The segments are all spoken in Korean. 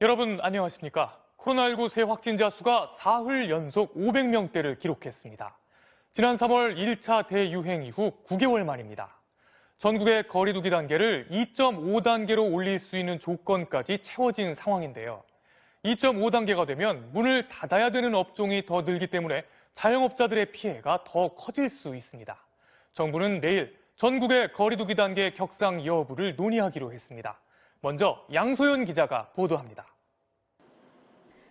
여러분 안녕하십니까? 코로나19 새 확진자 수가 사흘 연속 500명대를 기록했습니다. 지난 3월 1차 대유행 이후 9개월 만입니다. 전국의 거리두기 단계를 2.5단계로 올릴 수 있는 조건까지 채워진 상황인데요. 2.5단계가 되면 문을 닫아야 되는 업종이 더 늘기 때문에 자영업자들의 피해가 더 커질 수 있습니다. 정부는 내일 전국의 거리두기 단계 격상 여부를 논의하기로 했습니다. 먼저 양소연 기자가 보도합니다.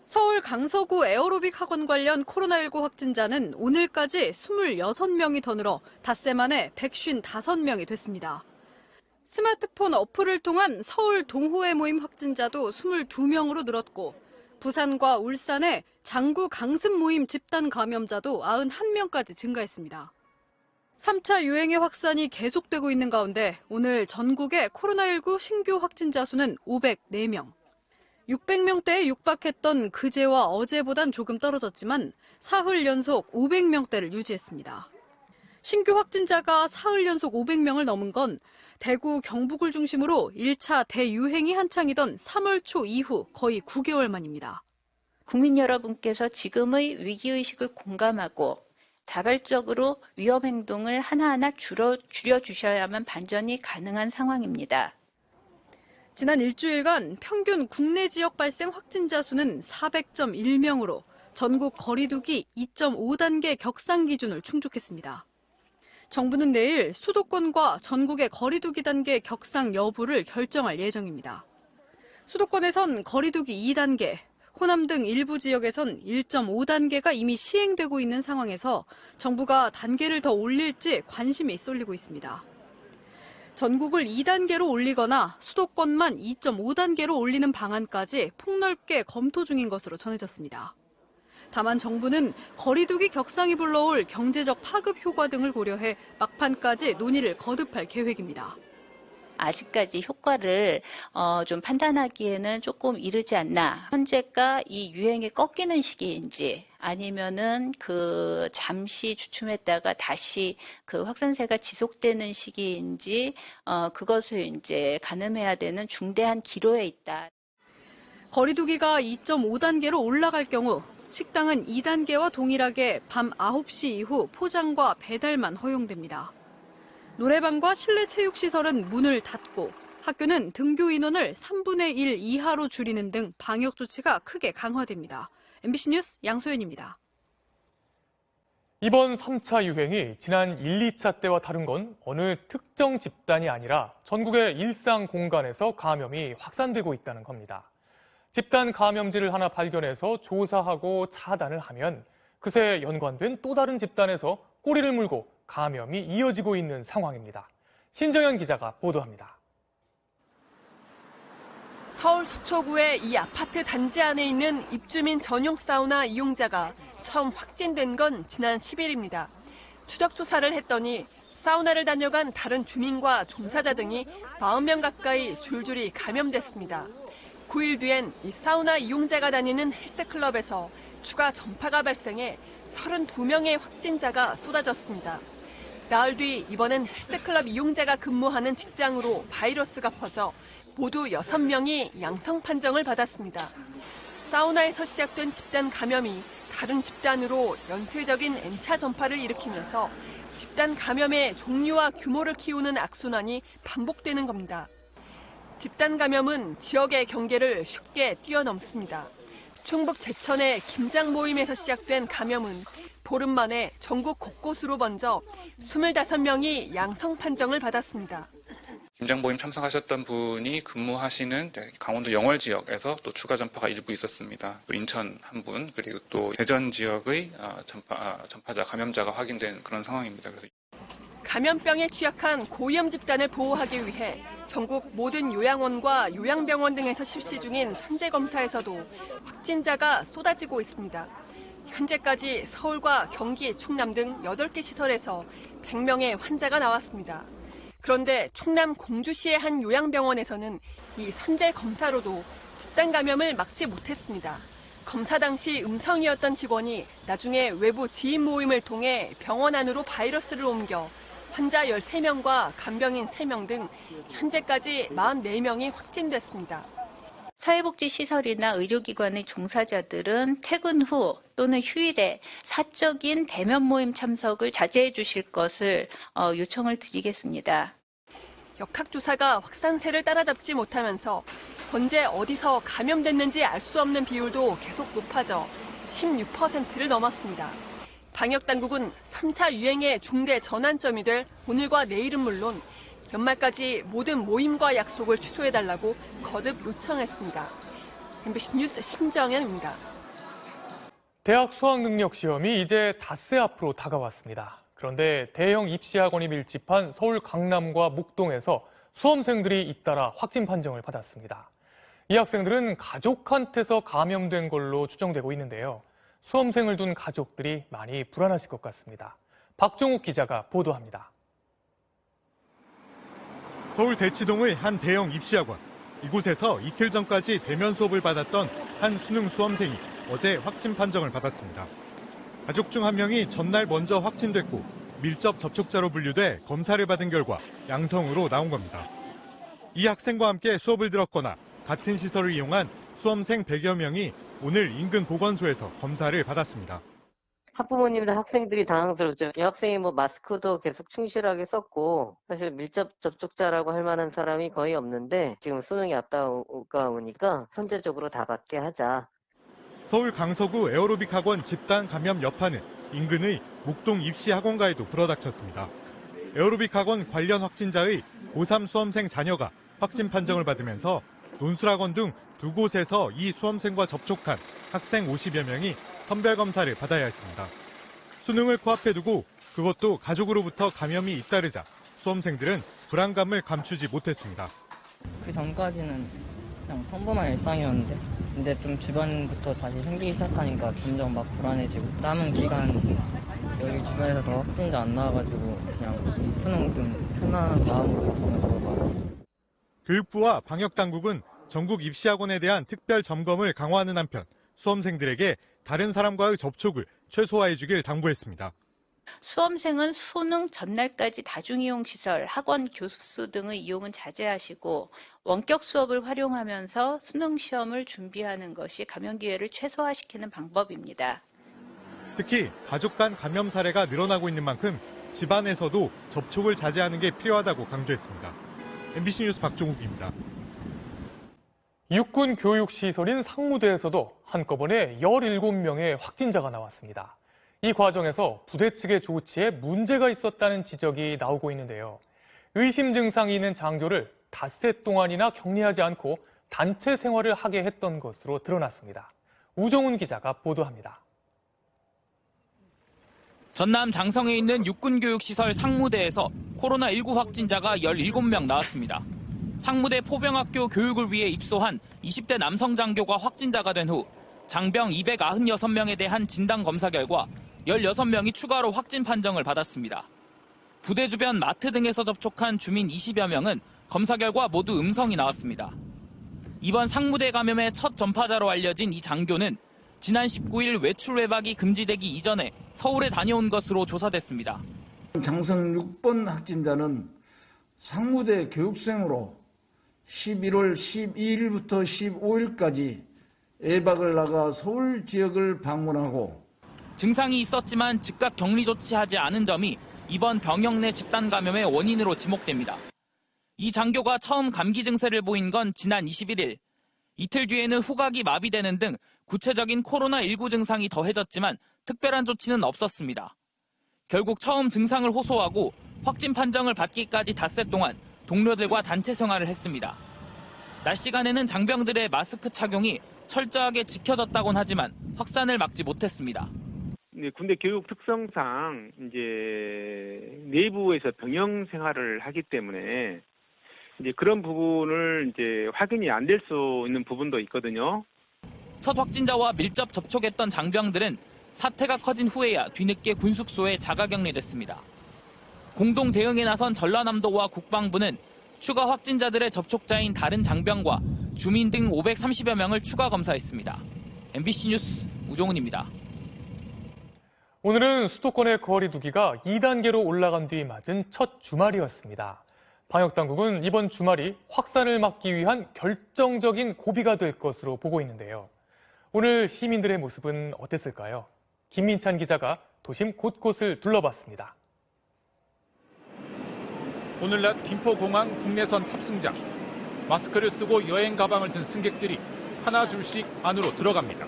서울 강서구 에어로빅 학원 관련 코로나19 확진자는 오늘까지 26명이 더 늘어 닷새 만에 155명이 됐습니다. 스마트폰 어플을 통한 서울 동호회 모임 확진자도 22명으로 늘었고 부산과 울산의 장구 강습 모임 집단 감염자도 91명까지 증가했습니다. 3차 유행의 확산이 계속되고 있는 가운데 오늘 전국의 코로나19 신규 확진자 수는 504명. 600명대에 육박했던 그제와 어제보단 조금 떨어졌지만 사흘 연속 500명대를 유지했습니다. 신규 확진자가 사흘 연속 500명을 넘은 건 대구, 경북을 중심으로 1차 대유행이 한창이던 3월 초 이후 거의 9개월 만입니다. 국민 여러분께서 지금의 위기의식을 공감하고 자발적으로 위험 행동을 하나하나 줄여주셔야만 반전이 가능한 상황입니다. 지난 일주일간 평균 국내 지역 발생 확진자 수는 400.1명으로 전국 거리두기 2.5단계 격상 기준을 충족했습니다. 정부는 내일 수도권과 전국의 거리두기 단계 격상 여부를 결정할 예정입니다. 수도권에선 거리두기 2단계, 호남 등 일부 지역에선 1.5단계가 이미 시행되고 있는 상황에서 정부가 단계를 더 올릴지 관심이 쏠리고 있습니다. 전국을 2단계로 올리거나 수도권만 2.5단계로 올리는 방안까지 폭넓게 검토 중인 것으로 전해졌습니다. 다만 정부는 거리두기 격상이 불러올 경제적 파급 효과 등을 고려해 막판까지 논의를 거듭할 계획입니다. 아직까지 효과를 좀 판단하기에는 조금 이르지 않나. 현재가 이 유행이 꺾이는 시기인지 아니면은 그 잠시 주춤했다가 다시 그 확산세가 지속되는 시기인지 그것을 이제 가늠해야 되는 중대한 기로에 있다. 거리두기가 2.5단계로 올라갈 경우 식당은 2단계와 동일하게 밤 9시 이후 포장과 배달만 허용됩니다. 노래방과 실내 체육시설은 문을 닫고 학교는 등교 인원을 3분의 1 이하로 줄이는 등 방역 조치가 크게 강화됩니다. MBC 뉴스 양소연입니다. 이번 3차 유행이 지난 1, 2차 때와 다른 건 어느 특정 집단이 아니라 전국의 일상 공간에서 감염이 확산되고 있다는 겁니다. 집단 감염지를 하나 발견해서 조사하고 차단을 하면 그새 연관된 또 다른 집단에서 꼬리를 물고 감염이 이어지고 있는 상황입니다. 신정현 기자가 보도합니다. 서울 서초구의 이 아파트 단지 안에 있는 입주민 전용 사우나 이용자가 처음 확진된 건 지난 10일입니다. 추적 조사를 했더니 사우나를 다녀간 다른 주민과 종사자 등이 40명 가까이 줄줄이 감염됐습니다. 9일 뒤엔 이 사우나 이용자가 다니는 헬스클럽에서 추가 전파가 발생해 32명의 확진자가 쏟아졌습니다. 나흘 뒤 이번엔 헬스클럽 이용자가 근무하는 직장으로 바이러스가 퍼져 모두 6명이 양성 판정을 받았습니다. 사우나에서 시작된 집단 감염이 다른 집단으로 연쇄적인 N차 전파를 일으키면서 집단 감염의 종류와 규모를 키우는 악순환이 반복되는 겁니다. 집단 감염은 지역의 경계를 쉽게 뛰어넘습니다. 충북 제천의 김장 모임에서 시작된 감염은 보름 만에 전국 곳곳으로 번져 25명이 양성 판정을 받았습니다. 김장 모임 참석하셨던 분이 근무하시는 강원도 영월 지역에서 또 추가 전파가 일부 있었습니다. 또 인천 한 분, 그리고 또 대전 지역의 전파자, 감염자가 확인된 그런 상황입니다. 그래서 감염병에 취약한 고위험 집단을 보호하기 위해 전국 모든 요양원과 요양병원 등에서 실시 중인 선제 검사에서도 확진자가 쏟아지고 있습니다. 현재까지 서울과 경기, 충남 등 8개 시설에서 100명의 환자가 나왔습니다. 그런데 충남 공주시의 한 요양병원에서는 이 선제 검사로도 집단 감염을 막지 못했습니다. 검사 당시 음성이었던 직원이 나중에 외부 지인 모임을 통해 병원 안으로 바이러스를 옮겨 환자 13명과 간병인 3명 등 현재까지 44명이 확진됐습니다. 사회복지시설이나 의료기관의 종사자들은 퇴근 후 또는 휴일에 사적인 대면 모임 참석을 자제해 주실 것을 요청을 드리겠습니다. 역학조사가 확산세를 따라잡지 못하면서 언제 어디서 감염됐는지 알 수 없는 비율도 계속 높아져 16%를 넘었습니다. 방역당국은 3차 유행의 중대 전환점이 될 오늘과 내일은 물론 연말까지 모든 모임과 약속을 취소해달라고 거듭 요청했습니다. MBC 뉴스 신정현입니다. 대학 수학능력시험이 이제 닷새 앞으로 다가왔습니다. 그런데 대형 입시학원이 밀집한 서울 강남과 목동에서 수험생들이 잇따라 확진 판정을 받았습니다. 이 학생들은 가족한테서 감염된 걸로 추정되고 있는데요. 수험생을 둔 가족들이 많이 불안하실 것 같습니다. 박종욱 기자가 보도합니다. 서울 대치동의 한 대형 입시학원. 이곳에서 이틀 전까지 대면 수업을 받았던 한 수능 수험생이 어제 확진 판정을 받았습니다. 가족 중 한 명이 전날 먼저 확진됐고 밀접 접촉자로 분류돼 검사를 받은 결과 양성으로 나온 겁니다. 이 학생과 함께 수업을 들었거나 같은 시설을 이용한 수험생 100여 명이 오늘 인근 보건소에서 검사를 받았습니다. 학부모님들 학생들이 당황스럽죠. 여학생이 마스크도 계속 충실하게 썼고 사실 밀접 접촉자라고 할 만한 사람이 거의 없는데 지금 수능이 앞다가 오니까 선제적으로 다 받게 하자. 서울 강서구 에어로빅 학원 집단 감염 여파는 인근의 목동 입시학원가에도 불어닥쳤습니다. 에어로빅 학원 관련 확진자의 고3 수험생 자녀가 확진 판정을 받으면서 논술학원 등 두 곳에서 이 수험생과 접촉한 학생 50여 명이 선별검사를 받아야 했습니다. 수능을 코앞에 두고 그것도 가족으로부터 감염이 잇따르자 수험생들은 불안감을 감추지 못했습니다. 그 전까지는 그냥 평범한 일상이었는데 근데 좀 주변부터 다시 생기기 시작하니까 점점 막 불안해지고 남은 기간 여기 주변에서 더 확진자 안 나와가지고 그냥 수능 좀 편안한 마음으로 있으면 좋아요. 교육부와 방역당국은 전국 입시학원에 대한 특별 점검을 강화하는 한편 수험생들에게 다른 사람과의 접촉을 최소화해 주길 당부했습니다. 수험생은 수능 전날까지 다중이용시설, 학원 교습소 등의 이용은 자제하시고 원격 수업을 활용하면서 수능 시험을 준비하는 것이 감염 기회를 최소화시키는 방법입니다. 특히 가족 간 감염 사례가 늘어나고 있는 만큼 집안에서도 접촉을 자제하는 게 필요하다고 강조했습니다. MBC 뉴스 박종욱입니다. 육군 교육시설인 상무대에서도 한꺼번에 17명의 확진자가 나왔습니다. 이 과정에서 부대 측의 조치에 문제가 있었다는 지적이 나오고 있는데요. 의심 증상이 있는 장교를 닷새 동안이나 격리하지 않고 단체 생활을 하게 했던 것으로 드러났습니다. 우정훈 기자가 보도합니다. 전남 장성에 있는 육군교육시설 상무대에서 코로나19 확진자가 17명 나왔습니다. 상무대 포병학교 교육을 위해 입소한 20대 남성 장교가 확진자가 된 후 장병 296명에 대한 진단검사 결과 16명이 추가로 확진 판정을 받았습니다. 부대 주변 마트 등에서 접촉한 주민 20여 명은 검사 결과 모두 음성이 나왔습니다. 이번 상무대 감염의 첫 전파자로 알려진 이 장교는 지난 19일 외출 외박이 금지되기 이전에 서울에 다녀온 것으로 조사됐습니다. 장성 6번 확진자는 상무대 교육생으로 11월 12일부터 15일까지 외박을 나가 서울 지역을 방문하고 증상이 있었지만 즉각 격리 조치하지 않은 점이 이번 병역 내 집단 감염의 원인으로 지목됩니다. 이 장교가 처음 감기 증세를 보인 건 지난 21일. 이틀 뒤에는 후각이 마비되는 등 구체적인 코로나19 증상이 더해졌지만 특별한 조치는 없었습니다. 결국 처음 증상을 호소하고 확진 판정을 받기까지 닷새 동안 동료들과 단체 생활을 했습니다. 낮 시간에는 장병들의 마스크 착용이 철저하게 지켜졌다곤 하지만 확산을 막지 못했습니다. 군대 교육 특성상 이제 내부에서 병영 생활을 하기 때문에 이제 그런 부분을 이제 확인이 안 될 수 있는 부분도 있거든요. 첫 확진자와 밀접 접촉했던 장병들은 사태가 커진 후에야 뒤늦게 군숙소에 자가격리됐습니다. 공동 대응에 나선 전라남도와 국방부는 추가 확진자들의 접촉자인 다른 장병과 주민 등 530여 명을 추가 검사했습니다. MBC 뉴스 우종훈입니다. 오늘은 수도권의 거리 두기가 2단계로 올라간 뒤 맞은 첫 주말이었습니다. 방역당국은 이번 주말이 확산을 막기 위한 결정적인 고비가 될 것으로 보고 있는데요. 오늘 시민들의 모습은 어땠을까요? 김민찬 기자가 도심 곳곳을 둘러봤습니다. 오늘 낮 김포공항 국내선 탑승장. 마스크를 쓰고 여행 가방을 든 승객들이 하나 둘씩 안으로 들어갑니다.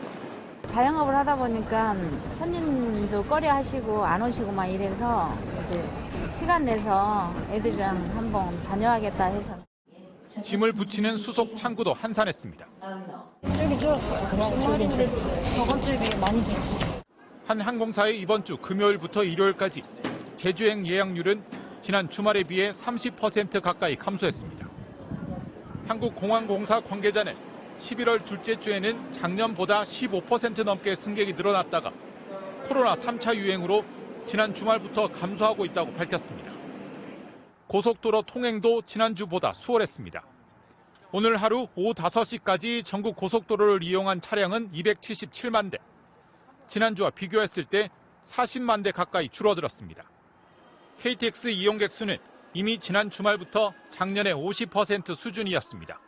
자영업을 하다 보니까 손님도 꺼려하시고 안 오시고 막 이래서 이제 시간 내서 애들이랑 한번 다녀야겠다 해서. 짐을 붙이는 수속 창구도 한산했습니다. 줄이 줄었어요. 주말인데 저번 주에 비해 많이 줄었어요. 한 항공사의 이번 주 금요일부터 일요일까지 제주행 예약률은 지난 주말에 비해 30% 가까이 감소했습니다. 한국공항공사 관계자는 11월 둘째 주에는 작년보다 15% 넘게 승객이 늘어났다가 코로나 3차 유행으로 지난 주말부터 감소하고 있다고 밝혔습니다. 고속도로 통행도 지난주보다 수월했습니다. 오늘 하루 오후 5시까지 전국 고속도로를 이용한 차량은 277만 대. 지난주와 비교했을 때 40만 대 가까이 줄어들었습니다. KTX 이용객 수는 이미 지난 주말부터 작년의 50% 수준이었습니다.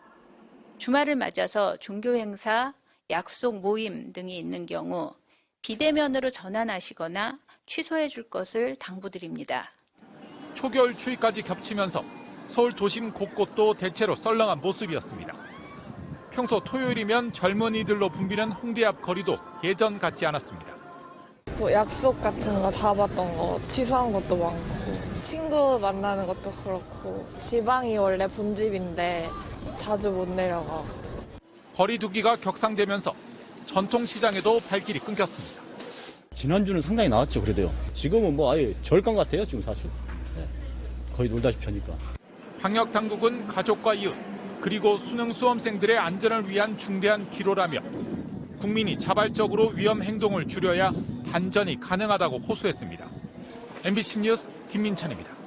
주말을 맞아서 종교 행사, 약속, 모임 등이 있는 경우 비대면으로 전환하시거나 취소해 줄 것을 당부드립니다. 초겨울 추위까지 겹치면서 서울 도심 곳곳도 대체로 썰렁한 모습이었습니다. 평소 토요일이면 젊은이들로 붐비는 홍대 앞 거리도 예전 같지 않았습니다. 뭐 약속 같은 거 잡았던 거 취소한 것도 많고 친구 만나는 것도 그렇고 지방이 원래 본집인데 자주 못 내려가고. 거리 두기가 격상되면서 전통시장에도 발길이 끊겼습니다. 지난주는 상당히 나왔죠, 그래도요. 지금은 뭐 아예 절강 같아요, 지금 사실. 네. 거의 놀다시피 하니까. 방역 당국은 가족과 이웃, 그리고 수능 수험생들의 안전을 위한 중대한 기로라며 국민이 자발적으로 위험 행동을 줄여야 반전이 가능하다고 호소했습니다. MBC 뉴스 김민찬입니다.